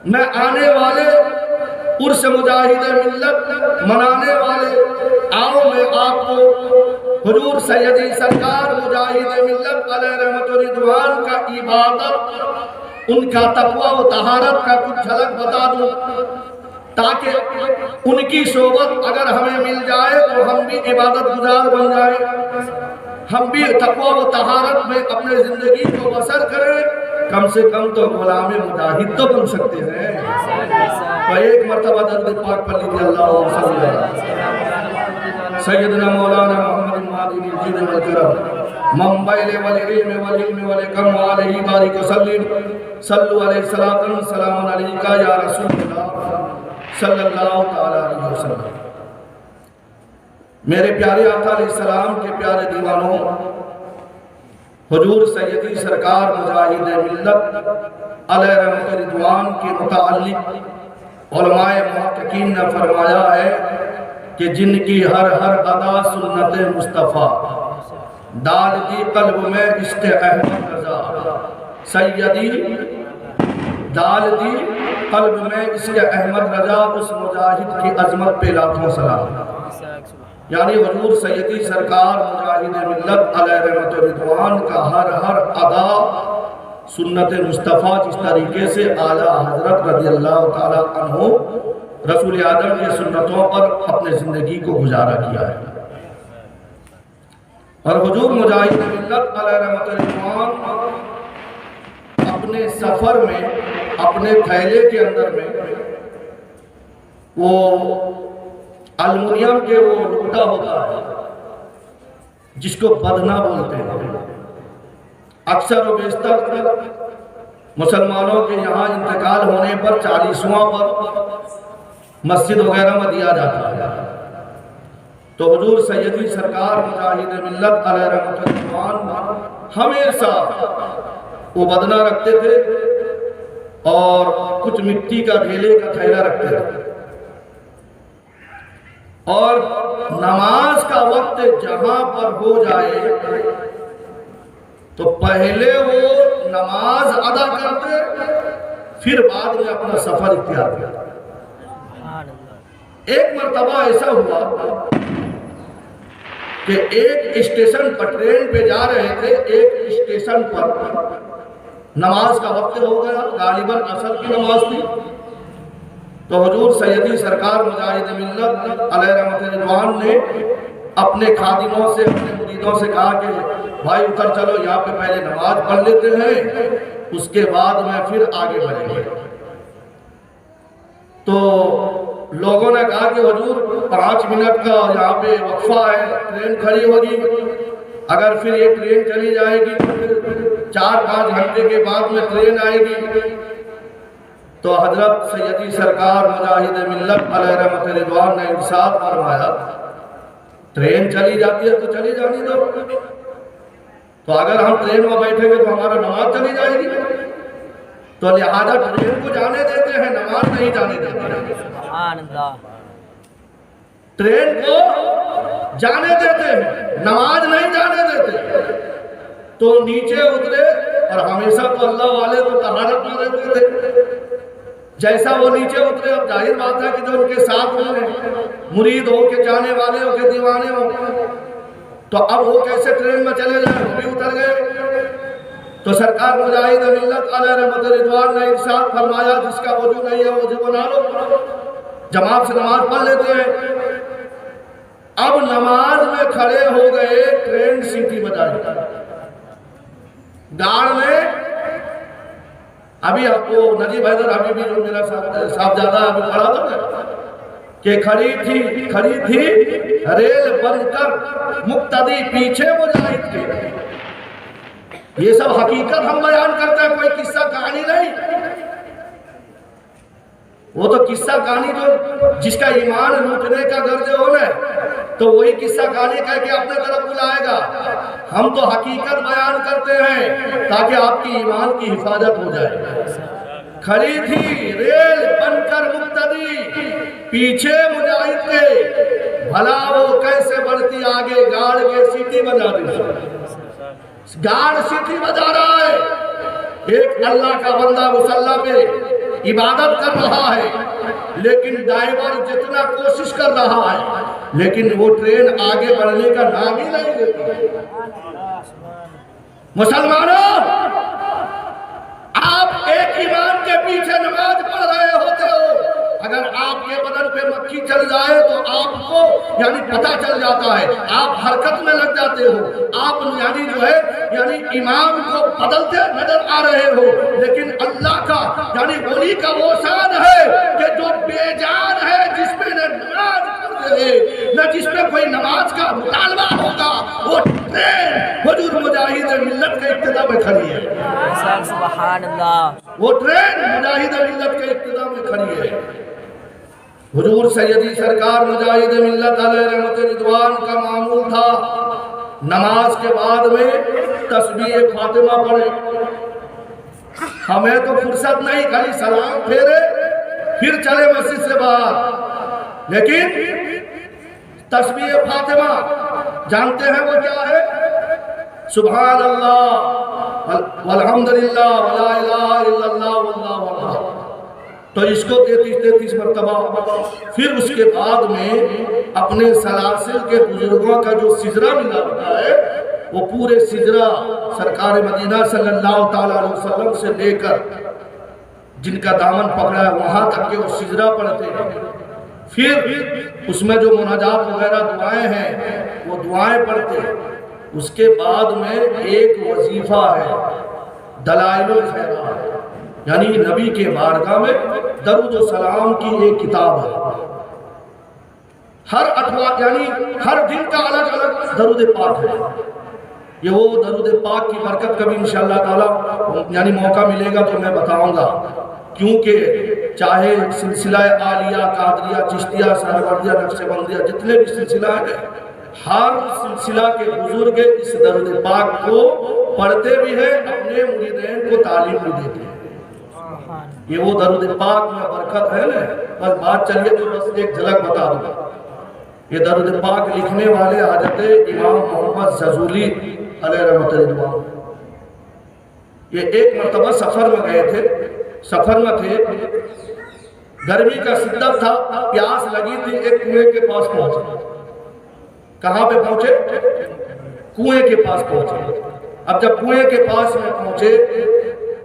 میں آنے والے عرس مجاہد ملت منانے والے آؤ میں آپ کو حضور سیدی سرکار مجاہد ملت علیہ رحمت و رضوان کا عبادت ان کا تقوی و طہارت کا کچھ جھلک بتا دوں تاکہ ان کی صحبت اگر ہمیں مل جائے تو ہم بھی عبادت گزار بن جائیں، ہم بھی تقوی و طہارت میں اپنے زندگی کو بسر کریں، کم سے کم تو غلام مجاہد تو بن سکتے ہیں۔ تو ایک مرتبہ درود پاک پڑھ لیجیے، اللہم صلی اللہ سیدنا مولانا محمد مادنی الجود والکرم منبع والعلم والعلم والکرم وعلیہ بارک وسلم صلو علیہ الصلاۃ سلام علیکہ یا رسول اللہ صلی اللہ تعالی علیہ وسلم۔ میرے پیارے آقا علیہ السلام کے پیارے دیوانوں، حضور سیدی سرکار مجاہد ملت علیہ رحمت رضوان کے متعلق علماء محققین نے فرمایا ہے کہ جن کی ہر ادا سنت مصطفیٰ ڈال دی قلب میں عشق احمد رضا، سیدی ڈال دی قلب میں عشق احمد رضا، اس مجاہد کی عظمت پہ لاکھوں سلام۔ یعنی حضور سیدی سرکار مجاہد ملت علیہ رحمت و رضوان کا ہر ادا سنت مصطفیٰ جس طریقے سے اعلیٰ حضرت رضی اللہ تعالیٰ عنہ رسول آدم کی سنتوں پر اپنے زندگی کو گزارا کیا ہے، اور حضور مجاہد ملت علیہ رحمت و رضوان اپنے سفر میں اپنے تھیلے کے اندر میں وہ المونیم کے وہ لوٹا ہوتا ہے جس کو بدنا بولتے ہیں، اکثر و بیشتر مسلمانوں کے یہاں انتقال ہونے پر 40واں پر مسجد وغیرہ میں دیا جاتا ہے، تو حضور سیدی سرکار مجاہد ملت علیہ رحمت رضوان ہمیشہ وہ بدنا رکھتے تھے اور کچھ مٹی کا ڈھیلے کا تھیلا رکھتے تھے، اور نماز کا وقت جہاں پر ہو جائے تو پہلے وہ نماز ادا کرتے پھر بعد میں اپنا سفر اختیار کرتے۔ ایک مرتبہ ایسا ہوا کہ ایک اسٹیشن پر ٹرین پہ جا رہے تھے، ایک اسٹیشن پر نماز کا وقت ہو گیا، غالباً عصر کی نماز تھی، تو حضور سیدی سرکار مجاہد ملت علیہ رحمت رضوان نے اپنے خادموں سے اپنے مریدوں سے کہا کہ بھائی اتر چلو، یہاں پہ پہلے نماز پڑھ لیتے ہیں، اس کے بعد میں پھر آگے بڑھیں گے۔ تو لوگوں نے کہا کہ حضور 5 منٹ کا یہاں پہ وقفہ ہے، ٹرین کھڑی ہوگی، اگر پھر یہ ٹرین چلی جائے گی تو پھر 4-5 گھنٹے کے بعد میں ٹرین آئے گی۔ تو حضرت سیدی سرکار مجاہد ملت علیہ رحمت رضوان نے ارشاد فرمایا ٹرین چلی جاتی ہے تو چلی جانی دو، تو اگر ہم ٹرین میں بیٹھیں گے تو ہمارا نماز چلی جائے گی، تو لہذا ٹرین کو جانے دیتے ہیں، نماز نہیں جانے دیتے ہیں۔ ٹرین کو جانے دیتے ہیں، نماز نہیں جانے دیتے۔ تو نیچے اترے، اور ہمیشہ تو اللہ والے تو طہارت میں رہتے تھے، جیسا وہ نیچے اترے اب ظاہر بات ہے کہ جو ان کے ساتھ ہوئے مرید ہو کے جانے والے ہو کے دیوانے ہو، تو اب وہ کیسے ٹرین میں چلے جائیں، وہ بھی اتر گئے۔ تو سرکار مجاہد ملت علیہ رحمت رضوان نے ارشاد فرمایا جس کا وضو نہیں ہے وضو بنا لو، جماعت سے نماز پڑھ لیتے ہیں۔ اب نماز میں کھڑے ہو گئے، ٹرین سیٹی بجائی، گاڑ میں ابھی آپ کو نجیب حیدر حبیبی جو میرا صاحبزادہ ابھی کھڑا تھا کہ کھڑی تھی ریل بن کر مقتدی پیچھے مجاہد کے۔ یہ سب حقیقت ہم بیان کرتے ہیں، کوئی قصہ کہانی نہیں، وہ تو قصہ کہانی جو جس کا ایمان لوٹنے کا غرض ہونا تو وہی قصہ کہانی کہہ کے اپنے طرف بلائے گا۔ ہم تو حقیقت بیان کرتے ہیں تاکہ آپ کی ایمان کی حفاظت ہو جائے۔ کھڑی تھی ریل بن کر مقتدی پیچھے مجاہد کے، بھلا وہ کیسے بڑھتی آگے، گاڑ کے سیٹی بجا دی، گاڑ سیٹی بجا رہا ہے، ایک اللہ کا بندہ مصلی پہ عبادت کر رہا ہے، لیکن ڈرائیور جتنا کوشش کر رہا ہے لیکن وہ ٹرین آگے بڑھنے کا نام ہی نہیں لیتی۔ مسلمانوں، آپ ایک امام کے پیچھے نماز پڑھ رہے ہوتے ہو، اگر آپ کے بدن پہ مکھی چل جائے تو آپ کو پتہ چل جاتا ہے، آپ حرکت میں لگ جاتے ہو، آپ امام کو بدلتے نظر آ رہے ہو، لیکن اللہ کا ولی کا وہ شان ہے کہ جو بے جان ہے، جس پہ نہ نماز پڑھ رہے نہ جس پہ کوئی نماز کا مطالبہ ہوگا، وہ ٹرین حضور مجاہد ملت کے ابتدا میں کھڑی ہے۔ سبحان اللہ۔ وہ ٹرین مجاہد ملت کے ابتدا میں کھڑی ہے۔ حضور سیدی سرکار مجاہد ملت علیہ رحمت رضوان کا معمول تھا نماز کے بعد میں تسبیح فاطمہ پڑھے۔ ہمیں تو فرصت نہیں، خالی سلام پھیرے پھر چلے مسجد سے باہر، لیکن تسبیح فاطمہ جانتے ہیں وہ کیا ہے؟ سبحان اللہ والحمدللہ ولا الہ الا اللہ واللہ اکبر۔ تو اس کو 33 مرتبہ، پھر اس کے بعد میں اپنے سلاسل کے بزرگوں کا جو سجرہ ملا ہوتا ہے، وہ پورے سجرہ سرکار مدینہ صلی اللہ تعالیٰ علیہ وسلم سے لے کر جن کا دامن پکڑا ہے وہاں تک کہ وہ سجرہ پڑھتے ہیں، پھر اس میں جو مناجات وغیرہ دعائیں ہیں وہ دعائیں پڑھتے ہیں۔ اس کے بعد میں ایک وظیفہ ہے دلائل الخیرات، یعنی نبی کے بارگاہ میں درود و سلام کی ایک کتاب ہے، ہر اتوار ہر دن کا الگ الگ درود پاک ہے۔ یہ وہ درود پاک کی برکت کبھی انشاءاللہ تعالی موقع ملے گا تو میں بتاؤں گا، کیونکہ چاہے سلسلہ عالیہ، قادریہ، چشتیہ، سہروردیہ، نقشبندیہ، جتنے بھی سلسلہ ہیں، ہر سلسلہ کے بزرگ اس درود پاک کو پڑھتے بھی ہیں، اپنے مریدین کو تعلیم بھی دیتے ہیں۔ یہ وہ درود پاک میں برکت ہے نا۔ بس بات چلیے تو بس ایک جھلک بتا دوں، یہ درود پاک لکھنے والے حضرت امام محمد زغزولی علیہ رحمت رضوان، یہ ایک مرتبہ سفر میں گئے تھے، سفر میں تھے، گرمی کا شدت تھا، پیاس لگی تھی، ایک کنویں کے پاس پہنچے۔ کہاں پہ پہنچے؟ کنویں کے پاس پہنچے۔ اب جب کنویں کے پاس میں پہنچے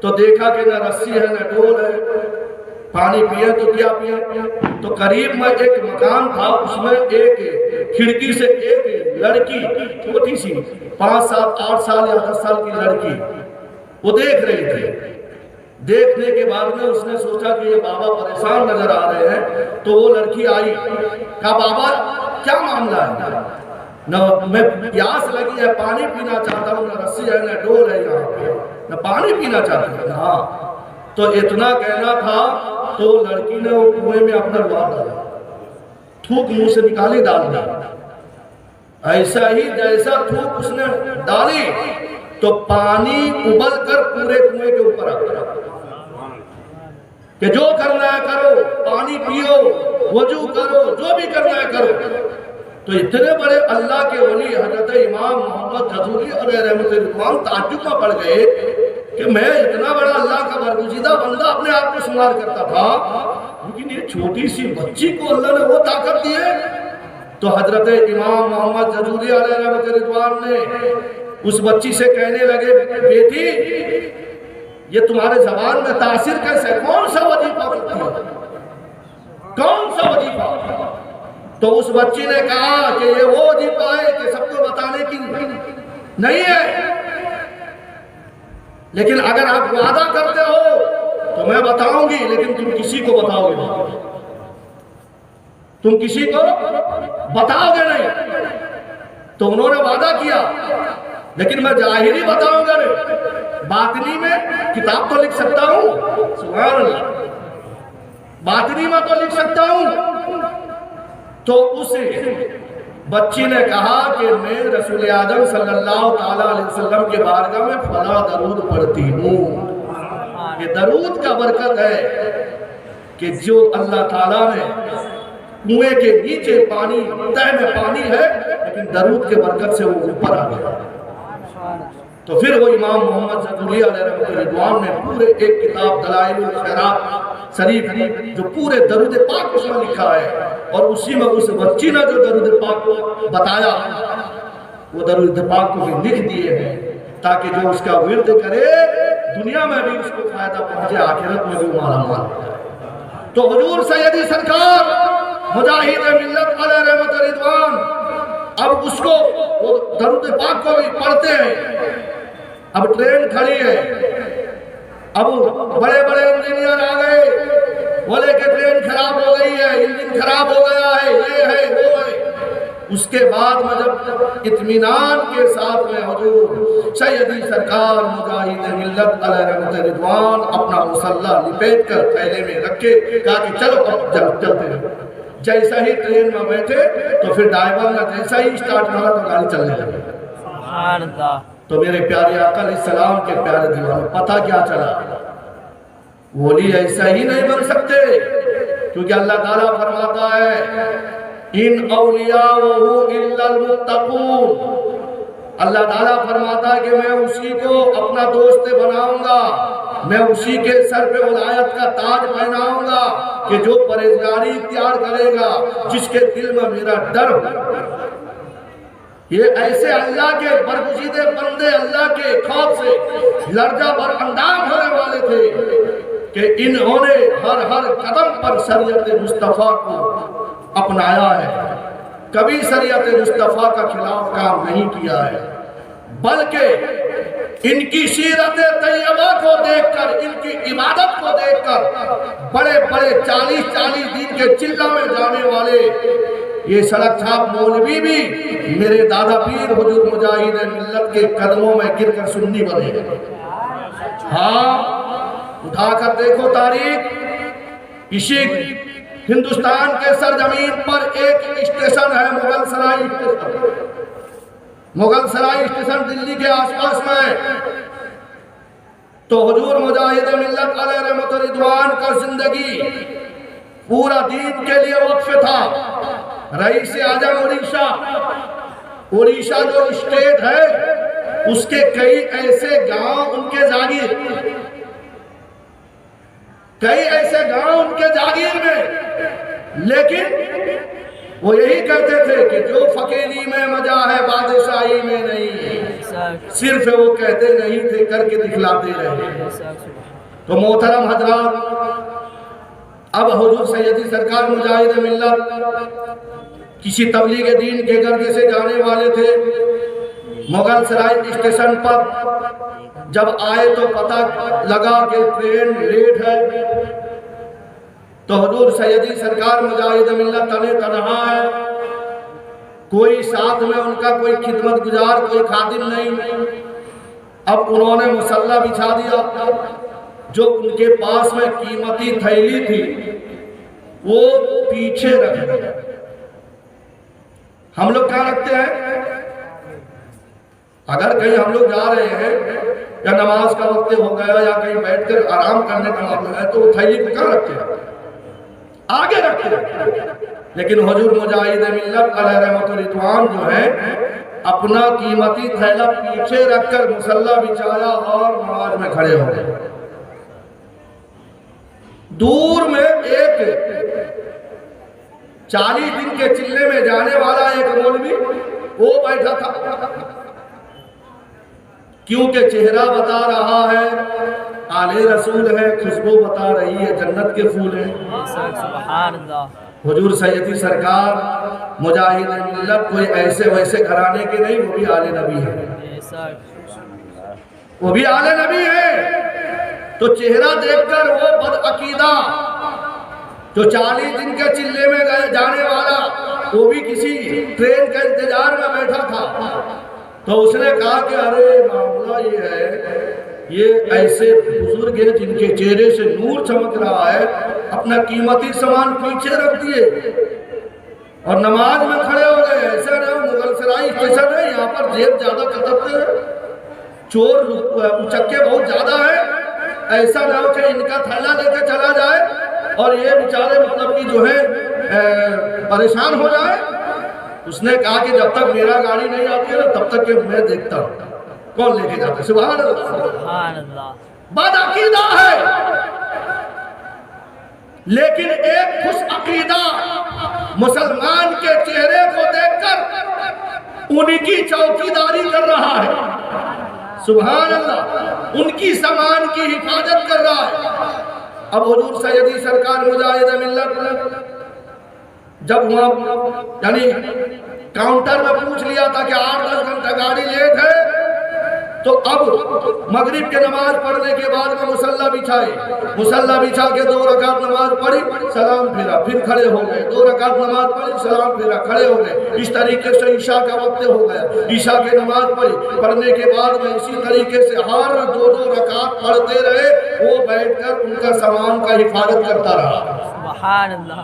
تو دیکھا کہ نہ رسی ہے نہ ڈول ہے، پانی پیے تو کیا پیے؟ تو قریب میں ایک مکان تھا، اس میں ایک کھڑکی سے ایک لڑکی چھوٹی سی 5 سال 8 سال یا 10 سال کی لڑکی وہ دیکھ رہی تھی۔ دیکھنے کے بعد میں اس نے سوچا کہ یہ بابا پریشان نظر آ رہے ہیں، تو وہ لڑکی آئی، کہا بابا کیا معاملہ ہے؟ نہ میں پیاس لگی ہے، پانی پینا چاہتا ہوں، نہ رسی ہے نہ ڈول ہے یہاں پہ، نہ پانی پینا چاہتا ہوں۔ ہاں، تو اتنا کہنا تھا تو لڑکی نے وہ کنویں میں اپنا لوار ڈالا، تھوک منہ سے نکالی، ڈال دیا۔ ایسا ہی جیسا تھوک اس نے ڈالی تو پانی ابل کر پورے کنویں کے اوپر آ گیا کہ جو کرنا ہے کرو، پانی پیو، وضو کرو، جو بھی کرنا ہے کرو۔ تو اتنے بڑے اللہ کے ولی حضرت امام محمد زغزولی علیہ رحمت رضوان تعجب میں پڑ گئے کہ میں اتنا بڑا اللہ کا برگزیدہ بندہ اپنے آپ کو شمار کرتا تھا، لیکن یہ چھوٹی سی بچی کو اللہ نے وہ طاقت دی ہے۔ تو حضرت امام محمد زغزولی علیہ رحمت رضوان نے اس بچی سے کہنے لگے، بیٹی یہ تمہارے زبان میں تاثیر کیسے، کون سا وظیفہ کرتی ہے، کون سا وظیفہ؟ تو اس بچی نے کہا کہ یہ وہ وظیفہ ہے کہ سب کو بتانے کی نہیں ہے، لیکن اگر آپ وعدہ کرتے ہو تو میں بتاؤں گی، لیکن تم کسی کو بتاؤ گے نہیں، تم کسی کو بتاؤ گے نہیں۔ تو انہوں نے وعدہ کیا، لیکن میں ظاہری بتاؤں گا نہیں، باطنی میں کتاب تو لکھ سکتا ہوں، سبحان اللہ، باطنی میں تو لکھ سکتا ہوں۔ تو اس بچی نے کہا کہ میں رسول اعظم صلی اللہ تعالیٰ علیہ وسلم کے بارگاہ میں فلاں درود پڑھتی ہوں۔ یہ درود کا برکت ہے کہ جو اللہ تعالیٰ نے کنویں کے نیچے پانی، تہ میں پانی ہے، لیکن درود کے برکت سے وہ اوپر آ گیا۔ تو پھر وہ امام محمد زدولی علیہ رحمۃ الرضوان نے پورے ایک کتاب دلائل الخیرات شریف جو پورے درود پاک اس میں لکھا ہے، اور اسی میں اس بچی نے جو درود پاک بتایا وہ درود پاک کو بھی لکھ دیے ہیں تاکہ جو اس کا ورد کرے دنیا میں بھی اس کو فائدہ پہنچے، آخرت میں بھی مالا مال ہو جائے۔ تو حضور سیدی سرکار مجاہد ملت علیہ رحمۃ الرضوان اب اس کو وہ درود پاک کو بھی پڑھتے ہیں۔ اب ٹرین کھڑی ہے، اب بڑے بڑے انجینئر آ گئے، بولے کہ ٹرین خراب ہو گئی ہے، انجن خراب ہو گیا ہے، یہ ہے وہ ہے۔ اس کے بعد میں جب اطمینان کے ساتھ میں حضور سیدی سرکار مجاہد ملت علیہ رحمۃ الرضوان اپنا مسلح لپیٹ کر تھیلے میں رکھے، کہا کہ چلو اب چلتے ہیں۔ جیسا ہی ٹرین میں بیٹھے تو پھر ڈرائیور نے جیسا ہی اسٹارٹ مارا تو گاڑی چلنے لگی۔ سبحان اللہ۔ تو میرے پیارے آقا علیہ السلام کے پیارے دیوانوں، پتہ کیا چلا؟ ولی ایسا ہی نہیں بن سکتے، کیونکہ اللہ تعالیٰ فرماتا ہے ان اولیاءہ الا المتقون۔ اللہ تعالیٰ فرماتا ہے کہ میں اسی کو اپنا دوست بناؤں گا، میں اسی کے سر پہ ولایت کا تاج پہناؤں گا کہ جو پرہیزگاری اختیار کرے گا، جس کے دل میں میرا ڈر ہو۔ یہ ایسے اللہ کے برگزیدہ بندے اللہ کے خوف سے لرزہ بر اندام ہونے والے تھے کہ انہوں نے ہر قدم پر شریعت مصطفیٰ کو اپنایا ہے، کبھی شریعت مصطفیٰ کا خلاف کام نہیں کیا ہے، بلکہ ان کی سیرت طیبہ کو دیکھ کر، ان کی عبادت کو دیکھ کر بڑے بڑے 40 دن کے چلہ میں جانے والے یہ سڑک چھاپ مولوی بھی میرے دادا پیر حضور مجاہد ملت کے قدموں میں گر کر سنی بنے۔ ہاں، اٹھا کر دیکھو تاریخ، اسی ہندوستان کے سرزمین پر ایک اسٹیشن ہے مغل سرائی اسٹیشن۔ مغل سرائی اسٹیشن دلی کے آس پاس میں، تو حضور مجاہد ملت علیہ رحمۃ الرضوان کا زندگی پورا دین کے لیے وقف تھا۔ رئیس اعظم اڑیسہ جو اسٹیٹ ہے، اس کے کئی ایسے گاؤں ان کے جاگیر، کئی ایسے گاؤں ان کے جاگیر میں، لیکن وہ یہی کہتے تھے کہ جو فقیری میں مزہ ہے بادشاہی میں نہیں، صرف وہ کہتے نہیں تھے، کر کے دکھلاتے رہے۔ تو محترم حضرات، اب حضور سیدی سرکار مجاہد ملت کسی تبلیغ دین کے گرد سے جانے والے تھے۔ مغل سرائی اسٹیشن پر جب آئے تو پتہ لگا کہ ٹرین لیٹ ہے، تو حضور سیدی سرکار مجاہد ملت تنے تنہا ہے، کوئی ساتھ میں ان کا کوئی خدمت گزار، کوئی خادم نہیں۔ اب انہوں نے مسلح بچھا دیا، جو ان کے پاس میں قیمتی تھیلی تھی وہ پیچھے رکھ دیا۔ ہم لوگ کہاں رکھتے ہیں؟ اگر کہیں ہم لوگ جا رہے ہیں یا نماز کا وقت ہو گیا یا کہیں بیٹھ کر آرام کرنے کا معاملہ ہے تو وہ تھیلی کو کہاں رکھتے ہیں؟ آگے رکھتے ہیں۔ لیکن حضور مجاہد ملت علیہ رحمۃ الرضوان جو ہے اپنا قیمتی تھیلا پیچھے رکھ کر مسلح بچھایا اور نماز میں کھڑے ہو گئے۔ دور میں ایک 40 دن کے چلے میں جانے والا ایک مولوی وہ بیٹھا تھا، کیونکہ چہرہ بتا رہا ہے آل رسول ہے، خوشبو بتا رہی ہے جنت کے پھول ہیں۔ سبحان اللہ۔ حضور سیدی سرکار مجاہد ملت کوئی ایسے ویسے گھرانے کے نہیں، وہ بھی آل نبی ہے، وہ بھی آل نبی ہے۔ تو چہرہ دیکھ کر وہ بدعقیدہ جو 40 دن کے چلے میں جانے والا، وہ بھی کسی ٹرین کے انتظار میں بیٹھا تھا، تو اس نے کہا کہ ارے معاملہ یہ ہے، یہ ایسے بزرگ ہیں جن کے چہرے سے نور چمک رہا ہے، اپنا قیمتی سامان پیچھے رکھ دیے اور نماز میں کھڑے ہو گئے۔ ایسا نہیں، مغل سرائی اسٹیشن ہے، یہاں پر جیب زیادہ کھٹکتے ہیں، چور اچکے بہت زیادہ ہیں، ایسا نہ ہو کہ ان کا تھیلا لے کے چلا جائے اور یہ بیچارے مطلب کہ جو ہے پریشان ہو جائے۔ اس نے کہا کہ جب تک میرا گاڑی نہیں آتی ہے تب تک کہ میں دیکھتا ہوں۔ کون لے کے جاتا ہے؟ سبحان اللہ، سبحان اللہ، بد عقیدہ ہے، لیکن ایک خوش عقیدہ مسلمان کے چہرے کو دیکھ کر ان کی چوکیداری کر رہا ہے، سبحان اللہ، ان کی سامان کی حفاظت کر رہا ہے۔ اب حضور سیدی سرکار مجاہد ملت جب وہاں یعنی کاؤنٹر میں پوچھ لیا تھا کہ 8-10 گھنٹہ گاڑی لیٹ ہے، تو اب مغرب کے نماز پڑھنے کے بعد میں مصلی بچھا کے 2 رکعت نماز پڑھی، سلام پھیرا، پھر کھڑے ہو گئے، 2 رکعت نماز پڑھی، سلام پھیرا، کھڑے ہو گئے۔ اس طریقے سے عشاء کا وقت ہو گیا، عشاء کی نماز پڑھنے کے بعد میں اسی طریقے سے ہر 2 رکعت پڑھتے رہے، وہ بیٹھ کر ان کا سامان کا حفاظت کرتا رہا۔ سبحان اللہ۔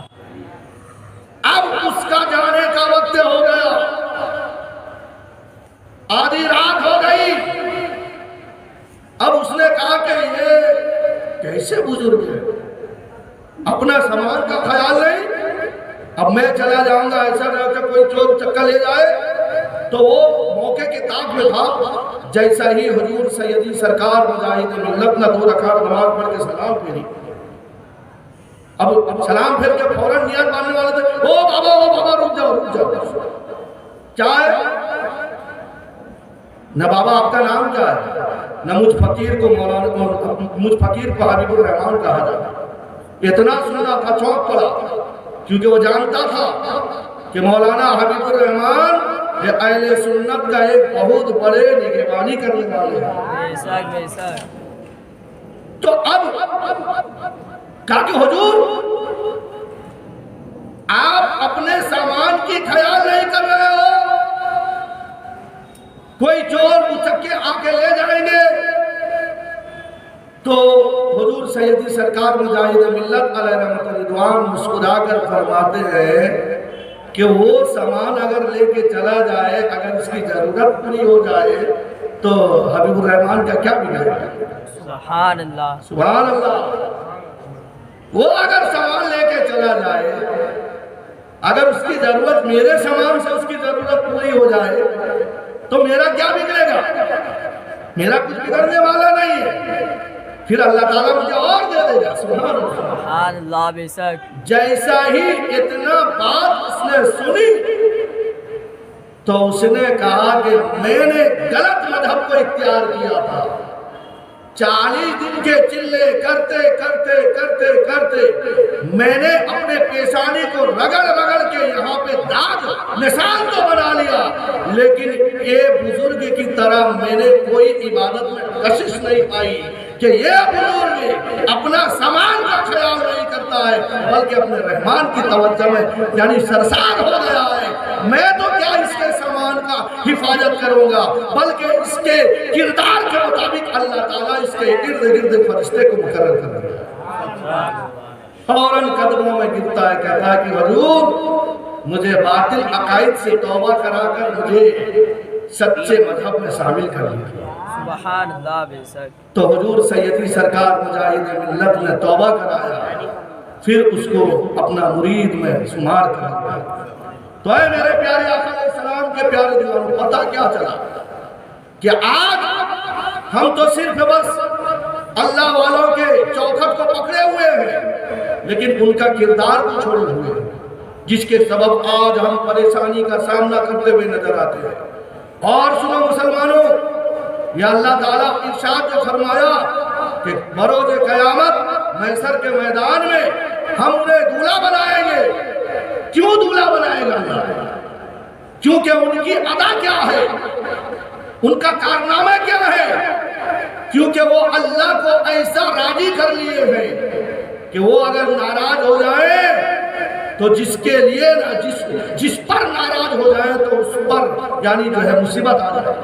اب اس کا جانے کا وقت ہو گیا، آدھی رات ہو گئی۔ اب اس نے کہا کہ یہ کیسے بزرگ ہے، اپنا سامان کا خیال نہیں، اب میں چلا جاؤں گا، ایسا نہ کہ کوئی چور چکا لے جائے۔ تو وہ موقع کی طاق میں تھا، جیسا ہی حضور سیدی سرکار مجاہد ملت نے 2 رکعت نماز پڑھ کے سلام پھیری، اب سلام پھیر کے فوراً نیت باندھنے والے تھے، او بابا رک جاؤ، کیا ہے؟ نہ بابا آپ کا نام کیا ہے، نہ مجھ فقیر کو حبیب الرحمان کہا جاتا۔ اتنا سننا تھا، چونک پڑا، کیونکہ وہ جانتا تھا کہ مولانا حبیب الرحمان یہ اہل سنت کا ایک بہت بڑے نگہبانی کرنے والے ہیں۔ بے شک۔ تو اب کہا کہ حضور آپ اپنے سامان کی خیال نہیں کر رہے ہو، کوئی چور اچکے آ کے لے جائیں گے۔ تو حضور سیدی سرکار مجاہد ملت علیہ رحمت رضوان مسکرا کر فرماتے ہیں کہ وہ سامان اگر لے کے چلا جائے، اگر اس کی ضرورت پوری ہو جائے تو حبیب الرحمان کا کیا بگڑے گا؟ سبحان اللہ، سبحان اللہ۔ وہ اگر سامان لے کے چلا جائے، اگر اس کی ضرورت میرے سامان سے اس کی ضرورت پوری ہو جائے تو میرا کیا بگڑے گا؟ میرا کچھ بگڑنے والا نہیں ہے، پھر اللہ تعالیٰ مجھے اور دے دے گا۔ سبحان اللہ، سبحان اللہ، بے شک۔ جیسا ہی اتنا بات اس نے سنی تو اس نے کہا کہ میں نے غلط مذہب کو اختیار کیا تھا، 40 دن کے چلے کرتے میں نے اپنے پیشانی کو رگڑ کے یہاں پہ داغ نشان تو بنا لیا، لیکن ایک بزرگ کی طرح میں نے کوئی عبادت میں کشش نہیں پائی کہ یہ بزرگ اپنا سامان کا خیال نہیں کرتا ہے بلکہ اپنے رحمان کی توجہ میں یعنی سرسار ہو گیا ہے۔ میں تو کیا اس کے سامان کا حفاظت کروں گا، بلکہ اس کے کردار کے مطابق اللہ تعالیٰ اس کے ارد گرد فرشتے کو مقرر کر دیا۔ فوراً قدموں میں گرتا ہے، کہتا ہے کہ حضور مجھے باطل عقائد سے توبہ کرا کر مجھے سچے مذہب میں شامل کر لیا۔ سبحان اللہ، بے شک۔ تو حضور سیدی سرکار مجاہد ملت نے توبہ کرایا، پھر اس کو اپنا مرید میں شمار کر لیا۔ تو اے میرے پیارے آقا علیہ السلام کے پیارے دیوانوں، پتہ کیا چلا کہ آج ہم تو صرف بس اللہ والوں کے چوکھٹ کو پکڑے ہوئے ہیں، لیکن ان کا کردار کو چھوڑے ہوئے ہیں، جس کے سبب آج ہم پریشانی کا سامنا کرتے ہوئے نظر آتے ہیں۔ اور سنو مسلمانوں، یا اللہ تعالیٰ ارشاد جو فرمایا کہ بروز قیامت محشر کے میدان میں ہم انہیں دولہا بنائیں گے۔ کیوں دولہا بنائے گا اللہ؟ کیونکہ ان کی ادا کیا ہے، ان کا کارنامہ کیا ہے، کیونکہ وہ اللہ کو ایسا راضی کر لیے ہیں کہ وہ اگر ناراض ہو جائیں تو جس کے لیے جس پر ناراض ہو جائیں تو اس پر یعنی جو ہے مصیبت آ جائے۔